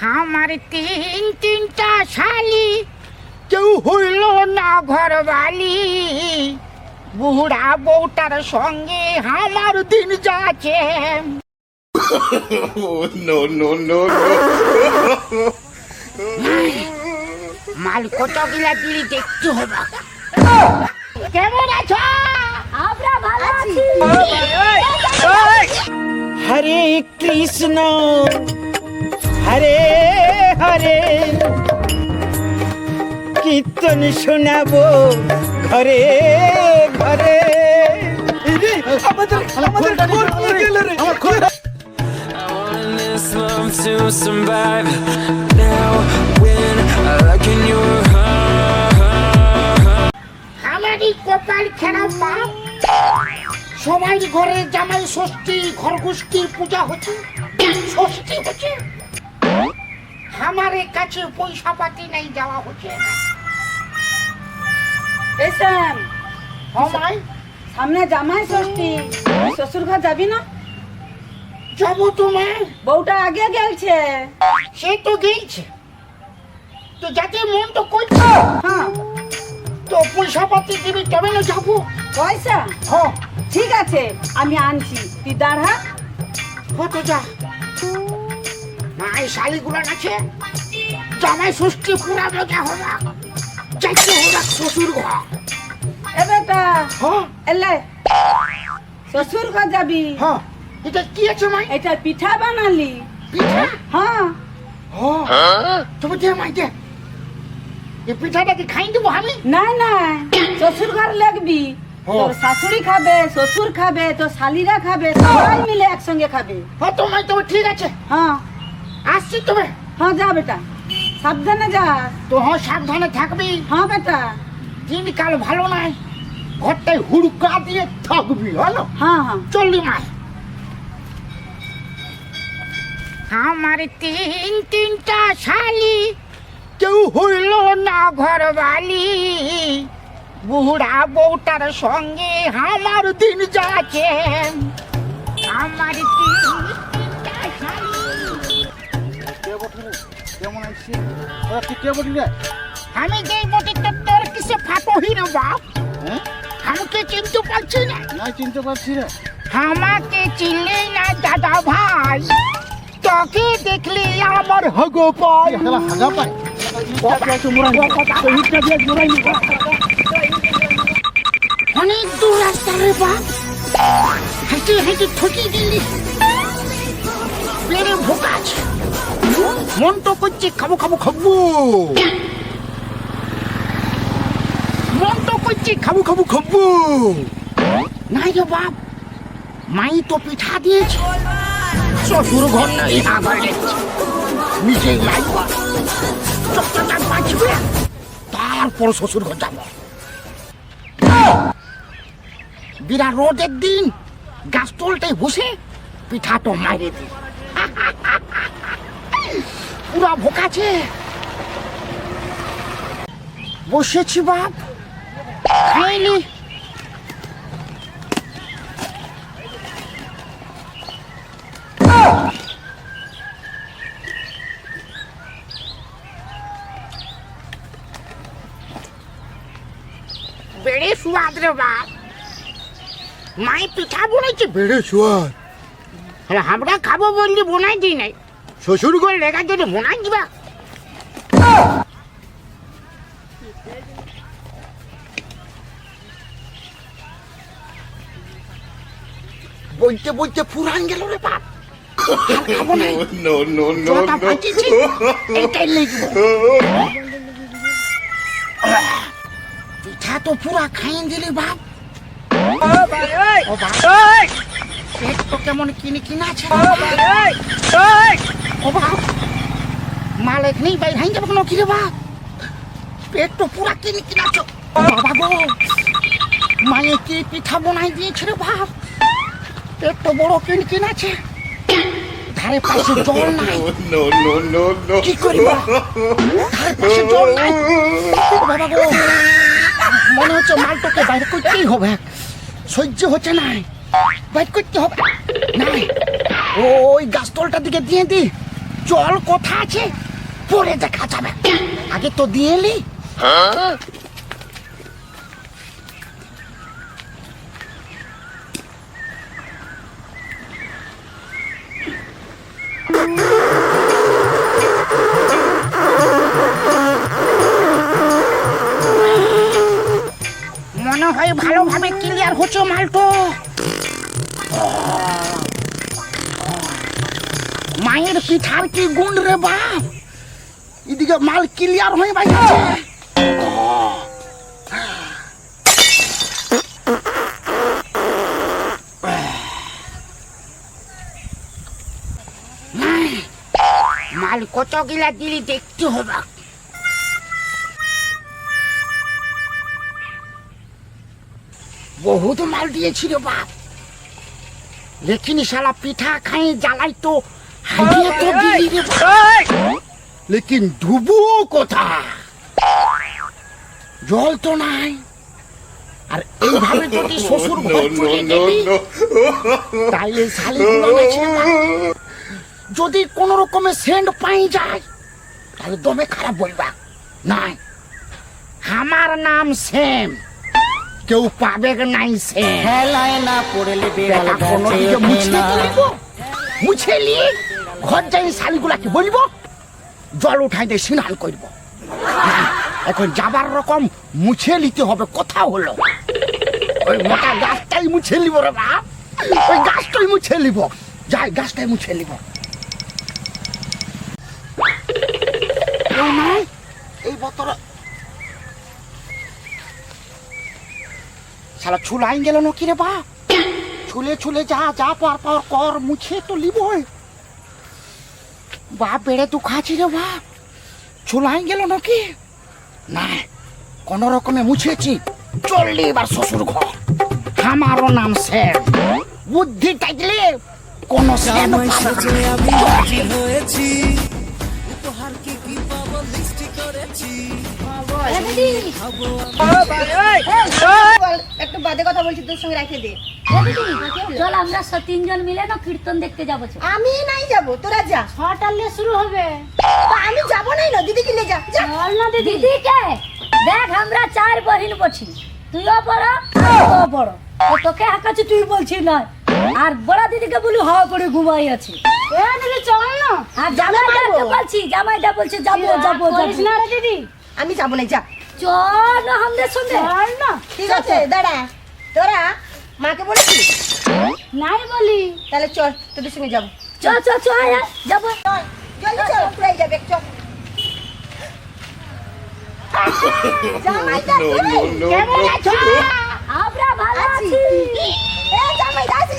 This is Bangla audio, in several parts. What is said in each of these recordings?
আমার তিনটা শালি, কেউ হইল না ঘরবালি। বুড়া বউটার সঙ্গে আমার দিন যাচ্ছে। মাল কতগুলা দিলি দেখতে হবে। কেমন আছো? আমরা ভালো আছি। হরে কৃষ্ণ হরে হরে, কীর্তন শোনাবো ঘরে ঘরে। This love to survive now when I look in your heart. আমারই কপাল খারাপ বাপ, সবাই ঘরে জামাই ষষ্ঠী খরগোষ্ঠীর পূজা হচ্ছে, ষষ্ঠী হচ্ছে। আমার কাছে পয়সা পাতি নাই, যাওয়া হচ্ছে না। এসেন আমায় সামনে জামাই ষষ্ঠী, শ্বশুর ঘর যাবি না? যাবো তোমার, বউটা আগে গেলছে। সে তো গেছে, তো যাতে মন তো করছে। হ্যাঁ, তো পয়সা পাতি দিবি তবে না যাবো। পয়সা হ্যাঁ ঠিক আছে, আমি আনছি, তুই দাঁড়া। কত যা মাই শালিগুলো আছে, জামাই ষষ্ঠী পুরা মজা হবে, যাইতে হবে শ্বশুর ঘর। এ বেটা হ্যাঁ এলে, শ্বশুর ঘর যাবি। হ্যাঁ, এটা কি আছে মাই? এটা পিঠা বানালি? পিঠা? হ্যাঁ। হ্যাঁ, তবে দে মাই দে, এই পিঠাটা কি খাই দেবো আমি? নাই নাই, শ্বশুর ঘর লাগবি। হ্যাঁ। তোর শাশুড়ি খাবে, শ্বশুর খাবে, তোর শালিরা খাবে, সবাই মিলে একসঙ্গে খাবে। হ্যাঁ তো মাই, তবে ঠিক আছে, হ্যাঁ আসছি তবে। হ্যাঁ, যা বেটা, সাবধানে যা। তো হ্যাঁ, সাবধানে থাকবি। হ্যাঁ বেটা। দিনকাল ভালো নাই, ঘরটায় হুড়কা দিয়ে থাকবি, হলো? হ্যাঁ হ্যাঁ। চললি মাই। আমার তিনটা শালি, কেউ হইল না ঘরবালি। বুড়া বউটার সঙ্গে আমার দিন যাচ্ছে। আমার তিনটা শালি। কেমন আছিস? তুই কে বলি রে? আমি যেই বটি তোর কিসে ফাটো হিরো বাপ, হ্যাঁ, আমাকে চিনতে পারছি না। না চিনতে পারছি রে। আমাকে চিনলে না দাদা ভাই, তোকে দেখলে আমার হগো পায়। খেলা হাগা পায়। অনেক দূর রাস্তা রে বাপ, হেঁটে হেঁটে ঠকি দিলি। পেরে ভোকাছ, মন তো করছে খাবো খাবো খাবো, মন তো করছে খাবো খাবো খাবো। নাই রে বাপ, মাই তো পিঠা দিয়েছে, শ্বশুর ঘর নাই আবার নিজে লাইবা চটচটা বাঁচবে, তারপর শ্বশুর ঘর যাবো। বিরাট রোদের দিন গাছ তলটাই বসে পিঠা তো মাইরে দি, পুরা ভোকাছে। বসেছি বাপ, খাইনি। বেড়ে সুয়াদ রে বাপ, মাই পিঠা বলেছে বেড়ে সুয়াদ। হ্যাঁ, আমরা খাবো বললি বোনাই দিই নাই, শ্বশুর ঘর লেগার জন্য বোনাই দিবা। বলতে বলতে ফুরান গেল রে বাপ, আর খাবো নাই। জটা বাঁচিয়েছি, এইটাই লিখবো। পিঠা তো পুরা খাইয়ে দিলি বাপ। ও বাপ, পেট তো কেমন কিনে কিনা আছে। ও বাপ, মাল এখানেই বাইর হাই যাবে কোনো কি রে বাপ, পেট তো পুরা কিনে কিনা আছে। বাবা গো, মায়ে কি পিঠা বনাই দিয়েছে রে বাপ, পেট তো বড় কিনে কিনা আছে, ধারে পাশে জল নাই। কি করি বাপ, ধারে পাশে জল নাই। বাবা গো, মনে হচ্ছে মালটাকে বাইরে করতেই হবে, সহ্য হচ্ছে না, বাইর করতে হবে। নাই, ওই গাছতলটার দিকে দিয়ে দি, জল কোথা আছে পরে দেখা যাবে, আগে তো দিয়ে এলি। মনে হয় ভালোভাবে ক্লিয়ার হচ্ছে মালটো। মায়ের পিঠার কি গুণ রে বাপ, এদিকে মাল ক্লিয়ার হয়ে বাইছে। মাল কত গিলা দিলি দেখতে হবে। বহুত মাল দিয়েছি রে বাপ, দেখিনি শালা পিঠা খাই জ্বালাই তো হাইয়ে তো দিলি রে বাপ। লেকিন ডুবু কোথা, জল তো নাই। আর এইভাবে যদি শ্বশুর ঘর চলে গেলি তাইলে শালিগুলো গেছে বাপ। যদি কোন রকমের সেন্ট পাই যায় তাহলে দমে খারাপ বলবা নাই। আমার নাম সেম, কেউ পাবে নাই সে হেলায় না পড়লে বেড়াল কোনদিকে মুছে দিব, মুছে নিয়ে ঘর যাই শালিগুলাকে বলবো জল উঠাই দিয়ে স্নান করব। এখন যাবার রকম মুছে নিতে হবে, কথা হলো ওই মোটা গাছটাই মুছে নিব রে বাপ, ওই গাছটাই মুছে নিব, যাই গাছটাই মুছে নিব। এই বোতল শালা ছুলাই গেল নাকি রে বাপ, ছুলে ছুলে যা যা পার পার কর, মুছে তো লিবই। বাপ বেড়ে দুখাছি রে বাপ, ছুলাই গেল নাকি না, কোন রকমে মুছেছি। চললি এবার শ্বশুর ঘর, আমারও নাম স্যার, বুদ্ধি থাকলে কোন স্যার একটু বাদে কথা বলছি, তোর সঙ্গে রাখে দে। চল আমরা তিনজন মিলে না কীর্তন দেখতে যাবো। আমি নাই যাব, তোরা যা। ছটালে শুরু হবে। আমি যাব নাই না, দিদিকে নিয়ে যা। চল না দিদিকে দেখ, আমরা 4 বহিন বছি, তুইও বড় তুইও বড়, তোকে হাঁকাচ্ছি তুই বলছিস না, আর বড় দিদিকে বলি হাওয়া করে ঘুমাই আছে। দিদি চল না, আর জামাইদাকে বলছি, জামাইদা বলছে যাবো যাবো না রে দিদি। আমি যাব নাই, যা। চল না আমাদের সঙ্গে। চল না, ঠিক আছে দাঁড়া, তোরা মাকে বলেছিস? নাই বলি। তাহলে চল, তোদের সঙ্গে যাবো। চল চল চল যাবো, জলদি চল, পুরাই যাবে, চল। জামাইদা কেমন আছো? আমরা ভালো আছি। জামাইদা আছি,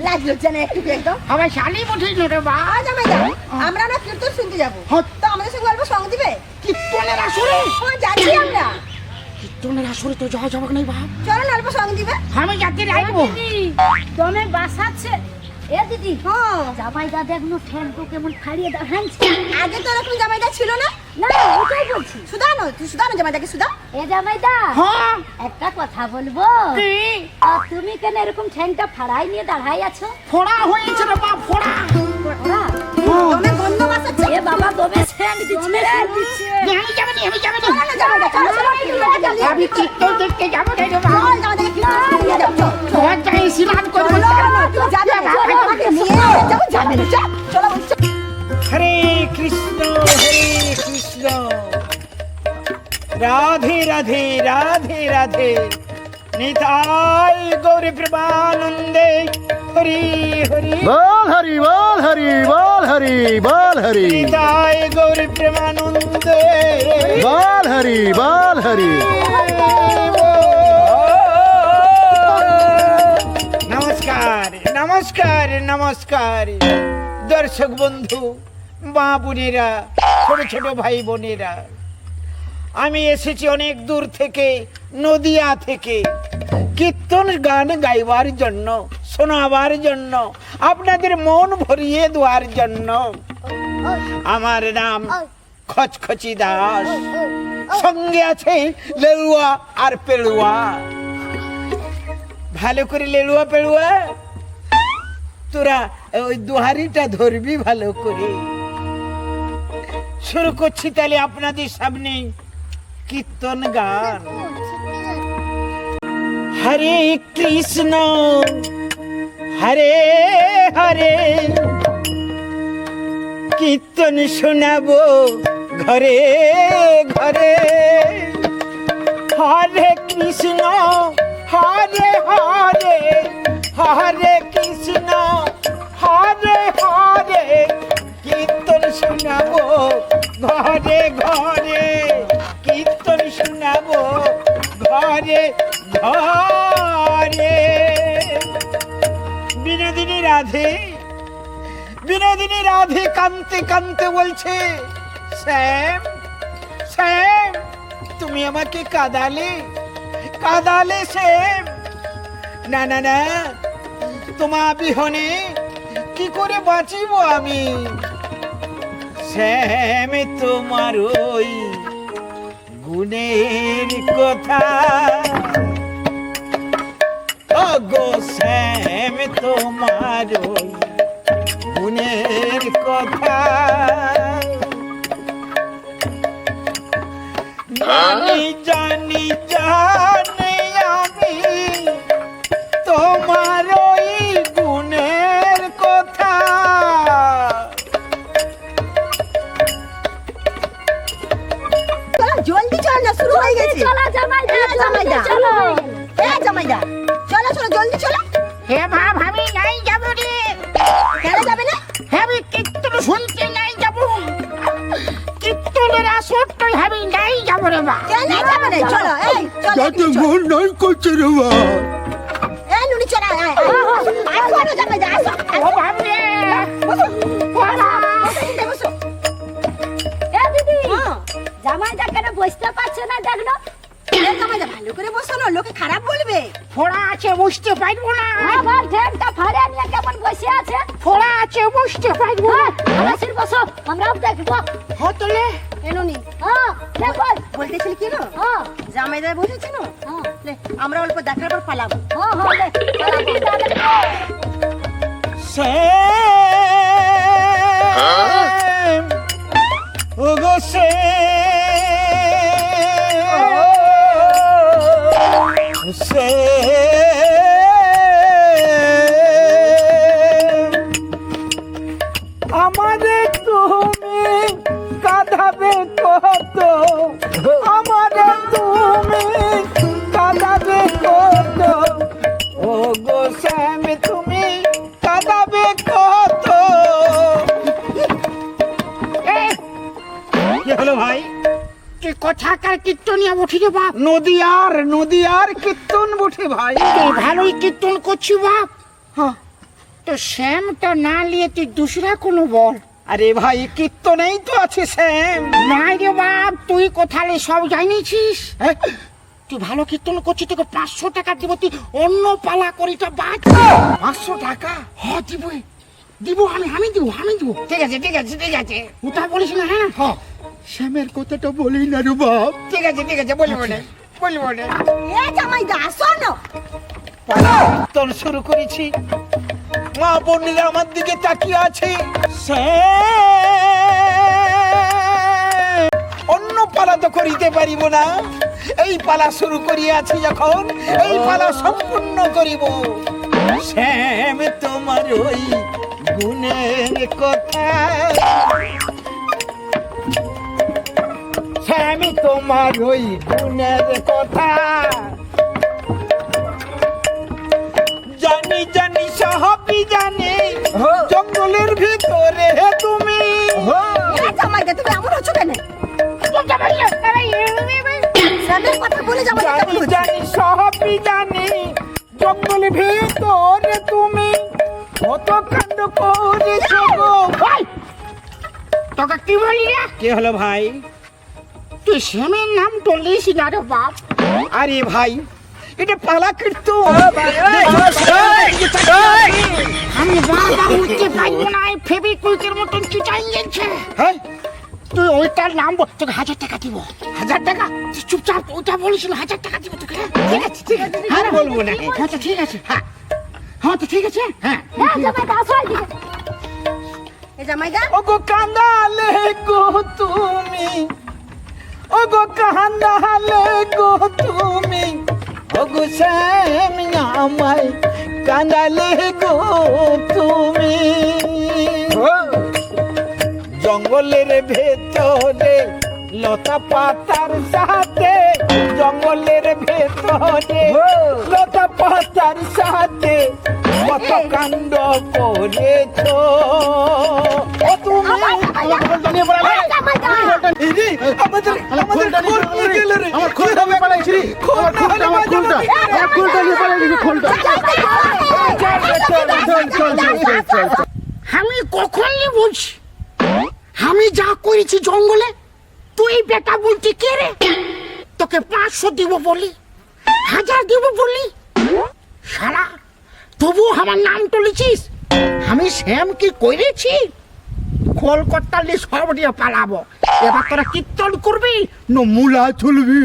লাগলো জানা একটু একদম। আমার শালি বুঝিস রে বাপ। জামাইদা আমরা না কীর্তন শুনতে যাবো, তো আমাদের সঙ্গে অল্প সঙ্গ দিবে? কীর্তনের আসরে, যাচ্ছি আমরা। কীর্তনের আসরে তো যাওয়া যাবে নাই বাপ, চলো না, অল্প সঙ্গ দিবে। আমি যাতে রাখবো। তুমি বাসাচ্ছে এ দিদি, জামাইদা দেখনো ঠ্যাংটো কেমন ফাড়িয়ে দাঁড়াচ্ছে। আগে তো এরকম জামাইদা ছিল না। না ওটাই বলছি। সুদানো, তুই সুদানো জামাইদাকে, সুদা। এ জামাইদা হ্যাঁ একটা কথা বলবো। তুমি কেন এরকম ঠ্যাংটা ফাড়াই নিয়ে দাঁড়াই আছো? ফোড়া হয়েছে রে বাপ, ফোড়া। তোমরা গন্ধ বাসাচ্ছে। এ বাবা তোমে ঠ্যাং দিচ্ছে রে। আমি যাবো না, আমি যাবো না। চলো না, জামাইদা, চলো, চলো, চলো। আমি কীর্তন দেখতে যাবো না রে বাপ। চল, জামাইদাকে কীর্তন শুনতে নিয়ে যাবো, চল। ঘর যাই স্নান করবো। তুই যাবি না, চলো, আমাকে নিয়ে যাবো, যাবে না, চল, চলো বলছি। হরে কৃষ্ণ রাধে রাধে রাধে রাধে, নিতাই গৌর প্রেমানন্দে, হরি হরি বল হরি বল হরি বল হরি বল হরি নিতাই গৌর প্রেমানন্দে, বল হরি বল হরি। নমস্কার নমস্কার নমস্কার দর্শক বন্ধু, মা বোনেরা, ছোট ছোট ভাই বোনেরা, আমি এসেছি অনেক দূর থেকে, নদিয়া থেকে, কীর্তন গান গাইবার জন্য, শোনাবার জন্য, আপনাদের মন ভরিয়ে দেওয়ার জন্য। আমার নাম খচখচি দাস, সঙ্গে আছে লেলুয়া আর পেলুয়া। ভালো করে লেলুয়া পেলুয়া তোরা ওই দোহারিটা ধরবি ভালো করে। শুরু করছি তাহলে আপনাদের সামনে কীর্তন গান। হরে কৃষ্ণ হরে হরে, কীর্তন শোনাবো ঘরে ঘরে। হরে কৃষ্ণ হরে হরে, হরে কৃষ্ণ হরে হরে, কীর্তন শোনাবো ঘরে ঘরে, কীর্তন শোনাবো ঘরে ঘরে। বিনোদিনী রাধে, বিনোদিনী রাধে কানতে কানতে বলছে, শ্যাম শ্যাম তুমি আমাকে কাঁদালে কাঁদালে শ্যাম। না না না, তোমার বিহনে কি করে বাঁচিব আমি। শ্যাম তোমার ওই গুণের কথা, ও গো শ্যাম তোমার ওই গুণের কথা। জানি জানি জানি আমি তোমার ওই গুণের কথা। জলদি চলো না, শুরু হয়ে গেছে। চলো জামাইদা, জামাইদা, চলো জামাইদা চলো চলো জলদি চলো। হে বাপ, আমি নাই যাব রে। কেন যাবে না? হ্যাঁ, আমি কীর্তন শুনতে নাই যাব। কীর্তনের আসরটাই আমি নাই যাব রে বা। কেন যাবে না? চলো এই চলো মন নাই করছে রে বা। এই নুনি চলো আয় আসো জামাইদা আসো। ও বাপ রে, বসো ওরা বসো। এ দিদি, হ্যাঁ। জামাইদা কেন বসতে পারছে না দেখলো? এই জামাইদা ভালো করে বসো না, লোকে খারাপ বলবে। ফোড়া আছে, বুঝতে পারবো না। আবার ঠ্যাংটা ফাড়ে নিয়ে কেমন বসে আছে। ফোড়া আছে, বুঝতে পারবো না। আলাসির বসো, আমরাও দেখবো। হতলে এ নুনি হ্যাঁ দেখো। বলতেছিলি কি না? হ্যাঁ জামাইদা বসেছে না, হ্যাঁ লে, আমরা অল্প দেখার পর পালাবো। হ্যাঁ হ্যাঁ লে, পালাবি তাহলে। শ্যাম ও গো শ্যাম, শ্যাম আমারে তুমি কাঁদাবে কত, আমারে তুমি কাঁদাবে কত, ও গো শ্যাম তুমি কাঁদাবে কত। কি হলো ভাই? তুই কোথাকার কীর্তনিয়া উঠি রে বাপ? নদিয়ার কীর্তন বটে ভাই। তুই ভালোই কীর্তন করছি বাপ। হ্যাঁ। তো শ্যামটা না নিয়ে তুই দুসরা কোনো বল। আরে ভাই কীর্তনেই তো আছে শ্যাম। নাই রে বাপ, তুই কোথালে সব জানিছিস। তুই ভালো কীর্তন করছিস, তোকে 500 টাকা দিব। তুই অন্য পালা করিটা বাদ। 500 টাকা? হ্যাঁ দিব, দিব আমি দিব। ঠিক আছে ঠিক আছে ঠিক আছে। ওটা বলিস না। হ্যাঁ শ্যামের কথাটা বলি না রে বাপ। ঠিক আছে ঠিক আছে, বলবো না বলবো না। এ জামাইদা আসো না। কীর্তন শুরু করেছি, মা বোনেরা আমার দিকে তাকিয়ে আছে। শ্যাম, অন্য পালা তো করিতে পারিব না, এই পালা শুরু করিয়াছি যখন এই পালা সম্পূর্ণ করিব। শ্যাম তোমার ওই গুণের কথা, শ্যাম তোমার ওই গুণের কথা, জানি জানি সবই জানি, জঙ্গলের ভিতরে তুমি। এ জামাইদা তুমি এমন হচ্ছ কেন? স্যারের কথা বলে জামাইদা জানি কেমন হচ্ছে? জানি সবই জানি, জঙ্গলের ভিতরে তুমি কত কাণ্ড করেছো গো। তোকে কি বলি রে? কি হলো ভাই? তুই শ্যামের নাম টলিস না রে বাপ। আরে ভাই এটা পালা কীর্তন। আমি বাবা উঠতে পারবো না, ফেবিকুইকের মতন চিটাই গেছে। হ্যাঁ তুই ওইটার নাম বল, তোকে 1000 টাকা দিব। 1000 টাকা? তুই চুপচাপ ওইটা বলিস না, 1000 টাকা দিব তোকে। ঠিক আছে ঠিক আছে, আর বলবো না। আচ্ছা ঠিক আছে। হ্যাঁ হ্যাঁ তো ঠিক আছে হ্যাঁ জামাইদা আসো এদিকে এ জামাইদা ওগো কান্দালে গো তুমি, ওগো কান্দালে গো তুমি, ওগো শ্যাম আমায় কান্দালে গো তুমি। জঙ্গলের ভেতরে লতা পাতার সাথে, জঙ্গলের ভেতরে লতা পাতার সাথে কত কাণ্ড করেছ ও তুমি। খোলটা নিয়ে পালালে এই রে, আমাদের খোলটা নিয়ে খোল নিয়ে গেল রে। আমার খোলটা নিয়ে পালাইছি রে আমার খোলটা নিয়ে পালাইছি খোলটা চল আমি কখন বলছি আমি যা করেছি জঙ্গলে, তুই বেটা বলছি কে রে? তোকে 500 দিব বলি, 1000 দিব বলি, শালা তবু আমার নাম তুলেছিস। আমি শ্যাম কি করেছি? খোল করতালি সব দিয়ে পালাবো। এবার তোরা কীর্তন করবি না মুলা চলবি?